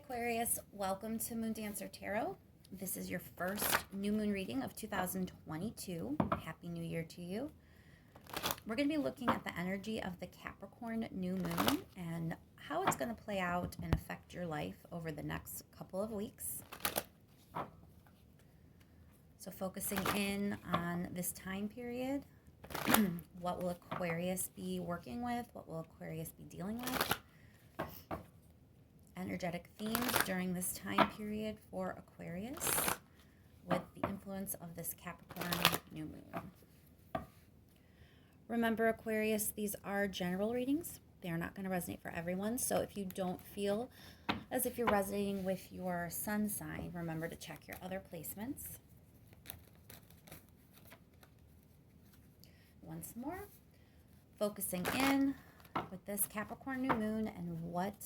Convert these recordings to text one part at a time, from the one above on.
Aquarius, welcome to Moon Dancer Tarot. This is your first new moon reading of 2022. Happy New Year to you. We're going to be looking at the energy of the Capricorn new moon and how it's going to play out and affect your life over the next couple of weeks. So focusing in on this time period, what will Aquarius be working with? What will Aquarius be dealing with? Energetic themes during this time period for Aquarius with the influence of this Capricorn new moon. Remember, Aquarius, these are general readings. They are not going to resonate for everyone. So if you don't feel as if you're resonating with your sun sign, remember to check your other placements. Once more, focusing in with this Capricorn new moon and what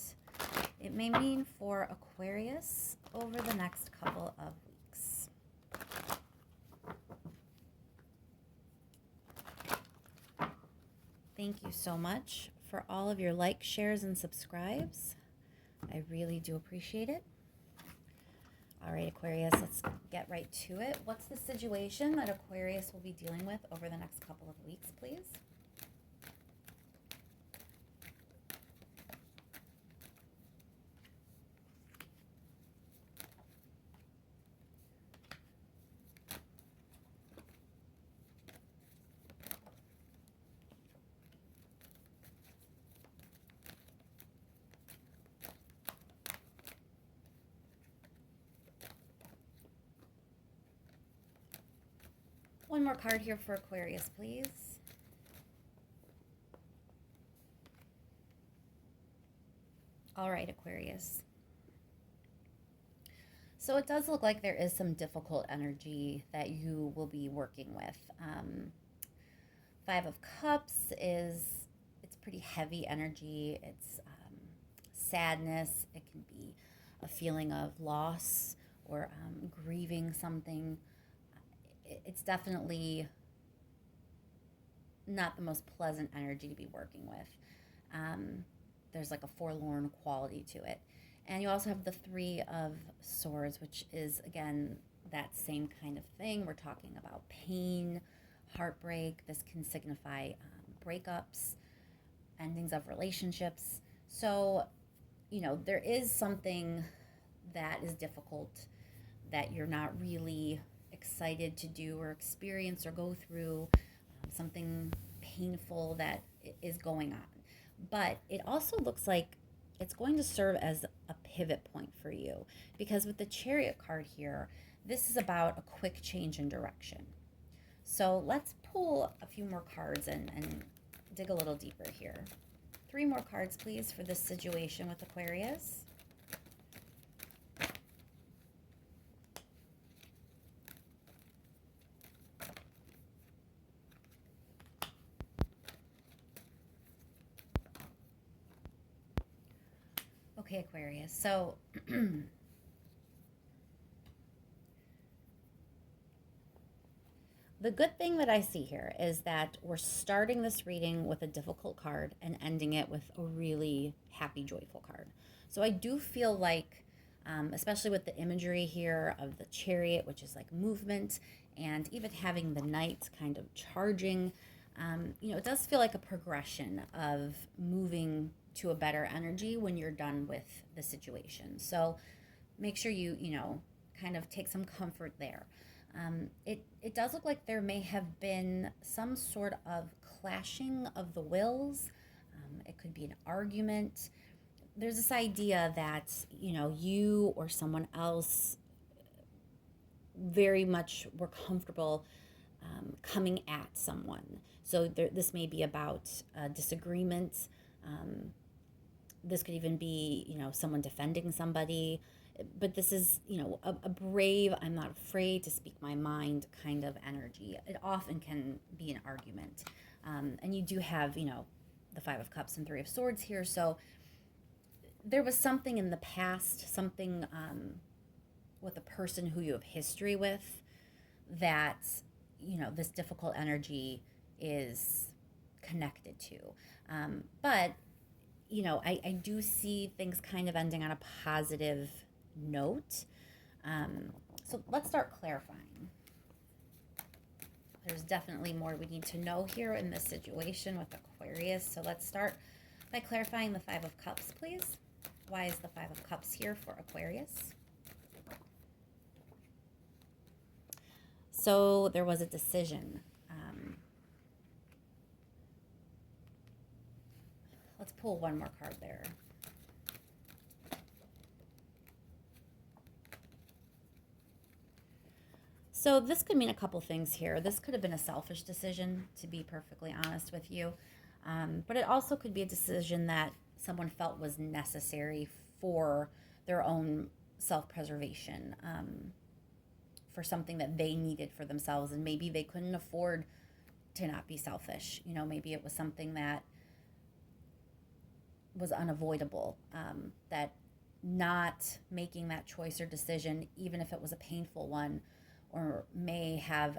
it may mean for Aquarius over the next couple of weeks. Thank you so much for all of your likes, shares, and subscribes. I really do appreciate it. All right, Aquarius, let's get right to it. What's the situation that Aquarius will be dealing with over the next couple of weeks, please? One more card here for Aquarius, please. All right, Aquarius. So it does look like there is some difficult energy that you will be working with. Five of Cups it's pretty heavy energy. It's sadness. It can be a feeling of loss or grieving something. It's definitely not the most pleasant energy to be working with. There's like a forlorn quality to it. And you also have the Three of Swords, which is, again, that same kind of thing. We're talking about pain, heartbreak. This can signify breakups, endings of relationships. So, there is something that is difficult that you're not really excited to do or experience or go through, something painful that is going on. But it also looks like it's going to serve as a pivot point for you, because with the Chariot card here, this is about a quick change in direction. So let's pull a few more cards and dig a little deeper here. 3 more cards, please, for this situation with Aquarius. Okay, Aquarius, so the good thing that I see here is that we're starting this reading with a difficult card and ending it with a really happy, joyful card. So I do feel like, especially with the imagery here of the Chariot, which is like movement, and even having the Knight kind of charging, it does feel like a progression of moving to a better energy when you're done with the situation. So make sure you kind of take some comfort there. It does look like there may have been some sort of clashing of the wills. It could be an argument. There's this idea that, you or someone else very much were comfortable coming at someone. So this may be about a disagreement. This could even be, someone defending somebody. But this is, a brave, I'm not afraid to speak my mind kind of energy. It often can be an argument. And you do have, the Five of Cups and Three of Swords here. So there was something in the past, something with a person who you have history with that, this difficult energy is connected to. But I do see things kind of ending on a positive note. So let's start clarifying. There's definitely more we need to know here in this situation with Aquarius. So let's start by clarifying the Five of Cups, please. Why is the Five of Cups here for Aquarius? So there was a decision. Let's pull one more card there. So this could mean a couple things here. This could have been a selfish decision, to be perfectly honest with you. But it also could be a decision that someone felt was necessary for their own self-preservation, for something that they needed for themselves. And maybe they couldn't afford to not be selfish. Maybe it was something that was unavoidable, that not making that choice or decision, even if it was a painful one, or may have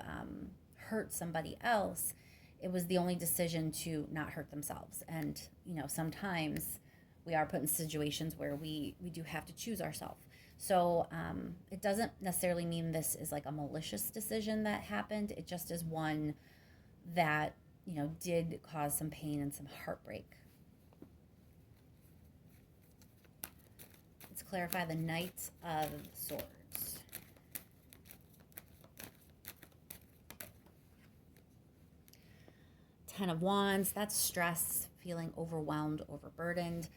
hurt somebody else, it was the only decision to not hurt themselves. And, sometimes we are put in situations where we do have to choose ourselves. So it doesn't necessarily mean this is like a malicious decision that happened. It just is one that, did cause some pain and some heartbreak. Let's clarify the Knight of Swords. Ten of Wands, that's stress, feeling overwhelmed, overburdened.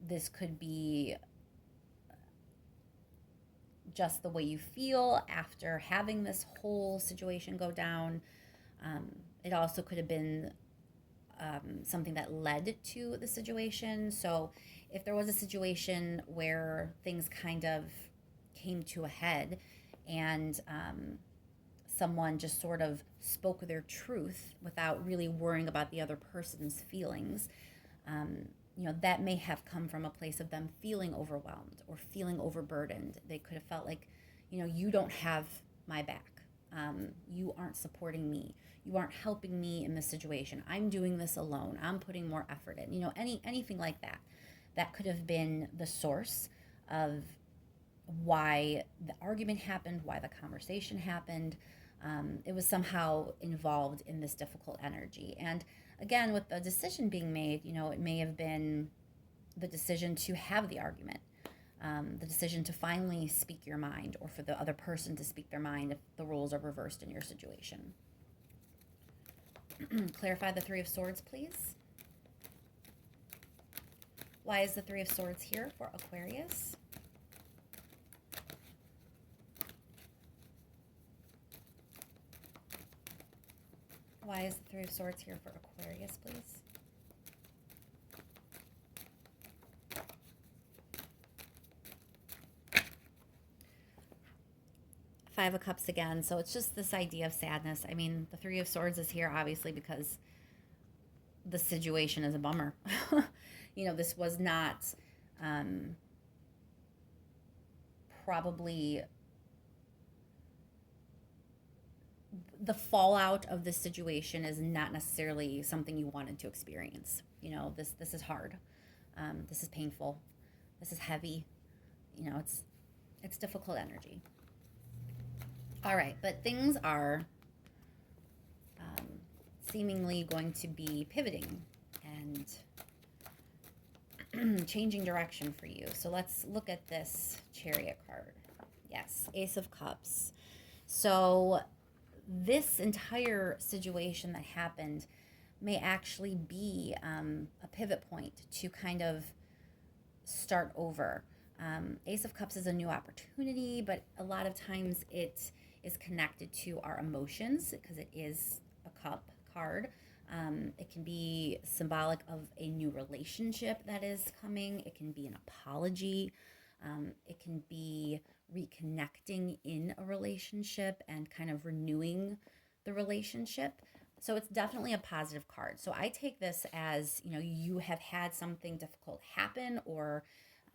This could be just the way you feel after having this whole situation go down. It also could have been something that led to the situation. So if there was a situation where things kind of came to a head and someone just sort of spoke their truth without really worrying about the other person's feelings, that may have come from a place of them feeling overwhelmed or feeling overburdened. They could have felt like, you don't have my back. You aren't supporting me. You aren't helping me in this situation. I'm doing this alone. I'm putting more effort in. Anything like that. That could have been the source of why the argument happened, why the conversation happened. It was somehow involved in this difficult energy. And again, with the decision being made, it may have been the decision to have the argument, the decision to finally speak your mind, or for the other person to speak their mind if the roles are reversed in your situation. Clarify the Three of Swords, please. Why is the Three of Swords here for Aquarius? Why is the Three of Swords here for Aquarius, please? Five of Cups again. So it's just this idea of sadness. I mean, the Three of Swords is here obviously because the situation is a bummer. This was not probably the fallout of this situation is not necessarily something you wanted to experience. This is hard. This is painful. This is heavy. It's difficult energy. All right, but things are seemingly going to be pivoting and changing direction for you. So let's look at this Chariot card. Yes, Ace of Cups. So this entire situation that happened may actually be a pivot point to kind of start over. Ace of Cups is a new opportunity, but a lot of times it is connected to our emotions because it is a cup card. It can be symbolic of a new relationship that is coming. It can be an apology. It can be reconnecting in a relationship and kind of renewing the relationship. So it's definitely a positive card. So I take this as, you have had something difficult happen, or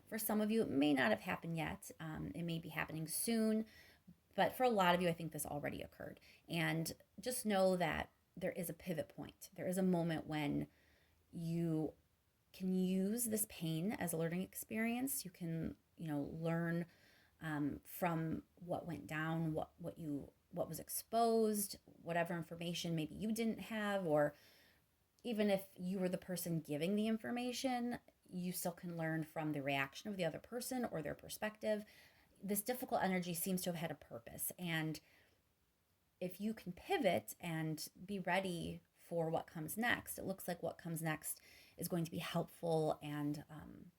for some of you, it may not have happened yet. It may be happening soon. But for a lot of you, I think this already occurred. And just know that there is a pivot point. There is a moment when You can use this pain as a learning experience. You can, learn from what went down, what was exposed, whatever information maybe you didn't have, or even if you were the person giving the information, you still can learn from the reaction of the other person or their perspective. This difficult energy seems to have had a purpose. And if you can pivot and be ready for what comes next, it looks like what comes next is going to be helpful and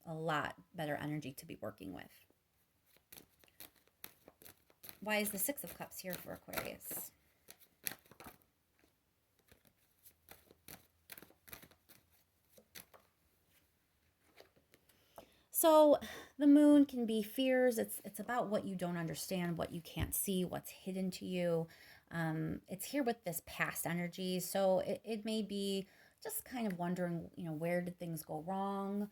a lot better energy to be working with. Why is the Six of Cups here for Aquarius? So the moon can be fears. It's about what you don't understand, what you can't see, what's hidden to you. It's here with this past energy. So it may be just kind of wondering, where did things go wrong?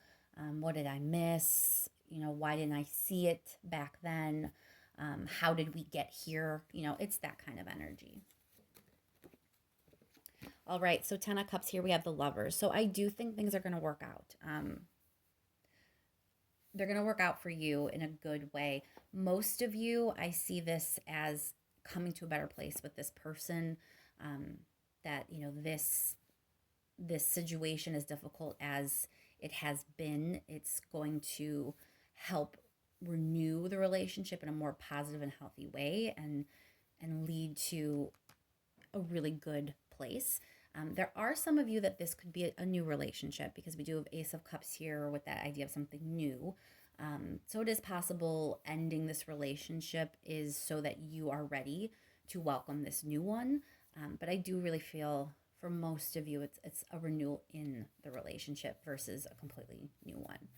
What did I miss? Why didn't I see it back then? How did we get here? It's that kind of energy. All right, so 10 of Cups here, we have the Lovers. So I do think things are going to work out. They're going to work out for you in a good way. Most of you, I see this as coming to a better place with this person. That, this situation, as difficult as it has been, it's going to help renew the relationship in a more positive and healthy way, and lead to a really good place. There are some of you that this could be a new relationship, because we do have Ace of Cups here with that idea of something new. So it is possible ending this relationship is so that you are ready to welcome this new one. But I do really feel for most of you, it's a renewal in the relationship versus a completely new one.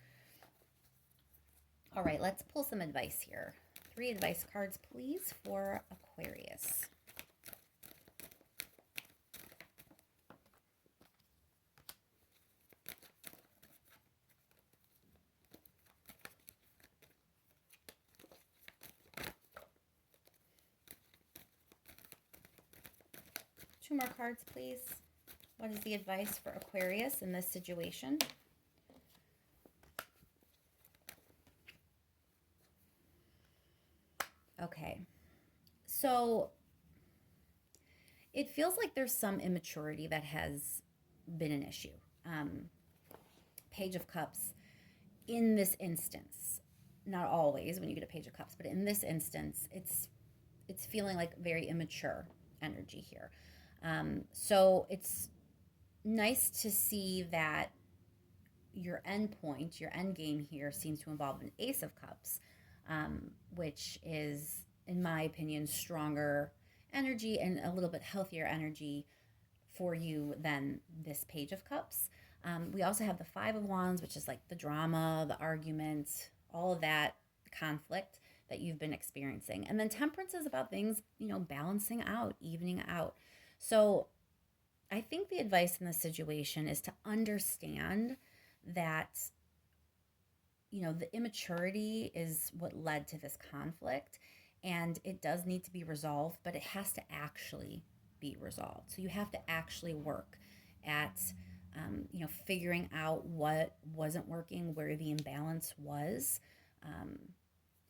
All right, let's pull some advice here. 3 advice cards, please, for Aquarius. Two more cards, please. What is the advice for Aquarius in this situation? Okay. So it feels like there's some immaturity that has been an issue. Page of Cups in this instance, not always when you get a Page of Cups, but in this instance, it's feeling like very immature energy here. So it's nice to see that your end point, your end game here seems to involve an Ace of Cups, which is, in my opinion, stronger energy and a little bit healthier energy for you than this Page of Cups. We also have the Five of Wands, which is like the drama, the arguments, all of that conflict that you've been experiencing. And then Temperance is about things, balancing out, evening out. So I think the advice in this situation is to understand that, the immaturity is what led to this conflict, and it does need to be resolved, but it has to actually be resolved. So you have to actually work at, figuring out what wasn't working, where the imbalance was,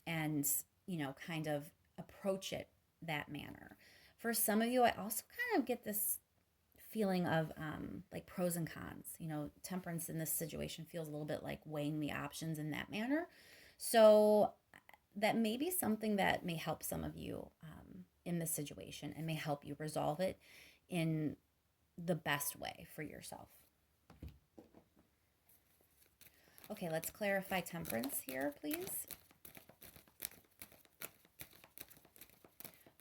and, kind of approach it that manner. For some of you, I also kind of get this feeling of like pros and cons. Temperance in this situation feels a little bit like weighing the options in that manner. So that may be something that may help some of you in this situation and may help you resolve it in the best way for yourself. Okay, let's clarify Temperance here, please.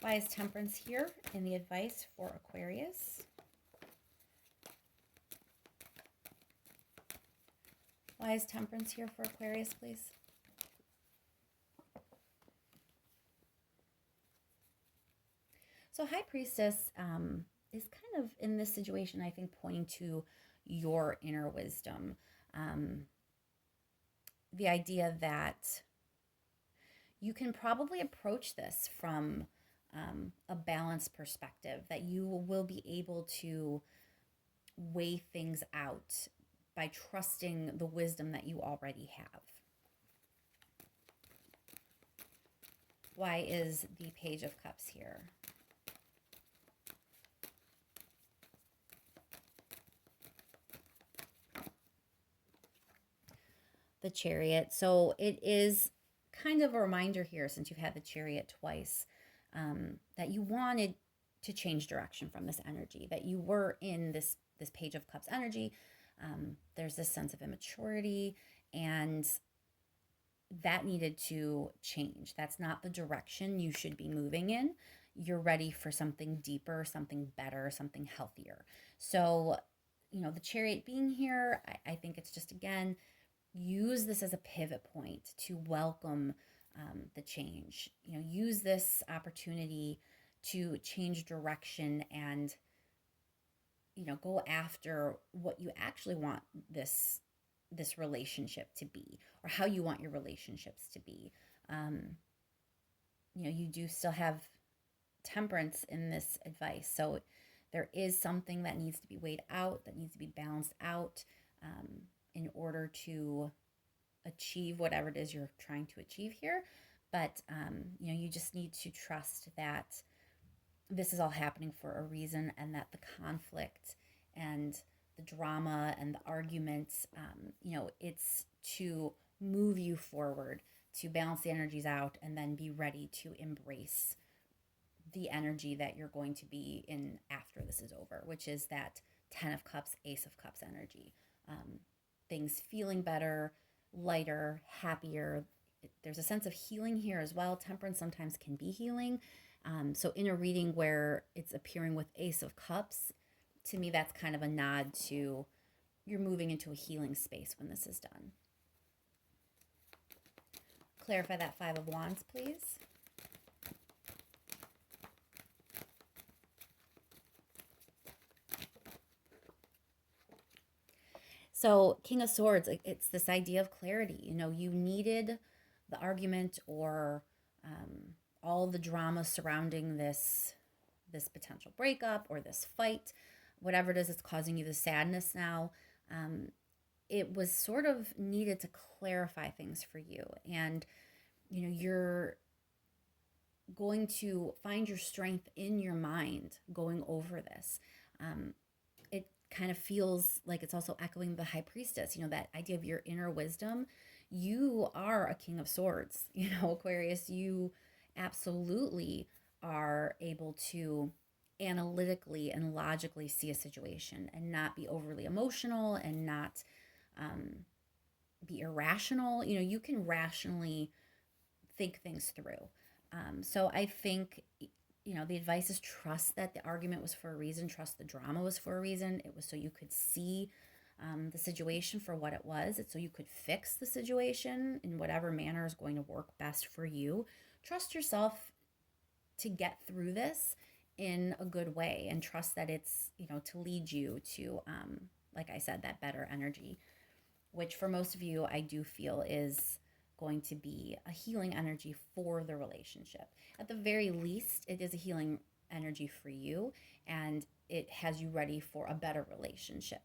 Why is Temperance here in the advice for Aquarius? Why is Temperance here for Aquarius, please? So High Priestess is kind of in this situation, I think, pointing to your inner wisdom. The idea that you can probably approach this from a balanced perspective, that you will be able to weigh things out by trusting the wisdom that you already have. Why is the Page of Cups here? The Chariot. So it is kind of a reminder here, since you've had the Chariot twice, that you wanted to change direction from this energy, that you were in this Page of Cups energy. There's this sense of immaturity, and that needed to change. That's not the direction you should be moving in. You're ready for something deeper, something better, something healthier. So, the Chariot being here, I think it's just, again, use this as a pivot point to welcome the change. Use this opportunity to change direction and, go after what you actually want this relationship to be, or how you want your relationships to be. You do still have Temperance in this advice. So there is something that needs to be weighed out, that needs to be balanced out in order to achieve whatever it is you're trying to achieve here. But, you just need to trust that this is all happening for a reason, and that the conflict and the drama and the arguments, it's to move you forward, to balance the energies out, and then be ready to embrace the energy that you're going to be in after this is over, which is that 10 of Cups, Ace of Cups energy. Things feeling better, lighter, happier. There's a sense of healing here as well. Temperance sometimes can be healing. So in a reading where it's appearing with Ace of Cups, to me, that's kind of a nod to you're moving into a healing space when this is done. Clarify that Five of Wands, please. So King of Swords, it's this idea of clarity. You needed the argument or all the drama surrounding this potential breakup or this fight, whatever it is that's causing you the sadness now. It was sort of needed to clarify things for you. And, you're going to find your strength in your mind going over this. It kind of feels like it's also echoing the High Priestess, that idea of your inner wisdom. You are a King of Swords, Aquarius. You absolutely are able to analytically and logically see a situation and not be overly emotional and not be irrational. You can rationally think things through. So I think, the advice is trust that the argument was for a reason, trust the drama was for a reason. It was so you could see the situation for what it was. It's so you could fix the situation in whatever manner is going to work best for you. Trust yourself to get through this in a good way, and trust that it's, to lead you to, like I said, that better energy, which for most of you, I do feel is going to be a healing energy for the relationship. At the very least, it is a healing energy for you, and it has you ready for a better relationship.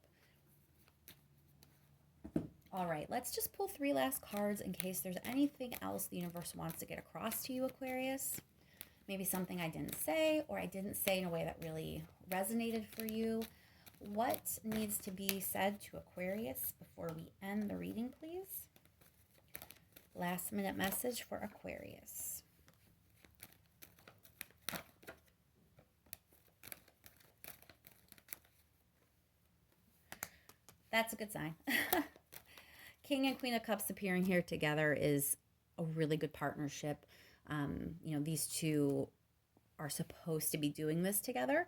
All right, let's just pull 3 last cards in case there's anything else the universe wants to get across to you, Aquarius. Maybe something I didn't say, or I didn't say in a way that really resonated for you. What needs to be said to Aquarius before we end the reading, please? Last minute message for Aquarius. That's a good sign. King and Queen of Cups appearing here together is a really good partnership. These two are supposed to be doing this together.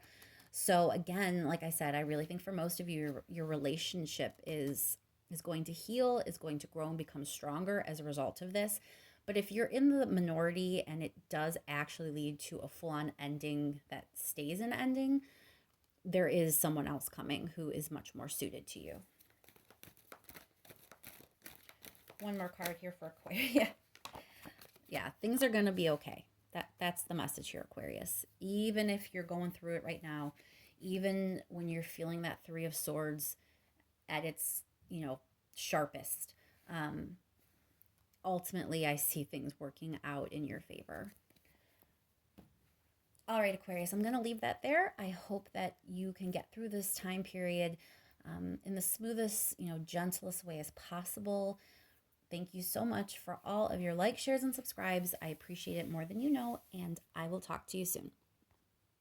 So again, like I said, I really think for most of you, your relationship is going to heal, is going to grow and become stronger as a result of this. But if you're in the minority and it does actually lead to a full-on ending that stays an ending, there is someone else coming who is much more suited to you. One more card here for Aquarius. Yeah, things are going to be okay. That's the message here, Aquarius. Even if you're going through it right now, even when you're feeling that 3 of Swords at its sharpest. Ultimately, I see things working out in your favor. All right, Aquarius, I'm going to leave that there. I hope that you can get through this time period in the smoothest, gentlest way as possible. Thank you so much for all of your likes, shares, and subscribes. I appreciate it more than you know, and I will talk to you soon.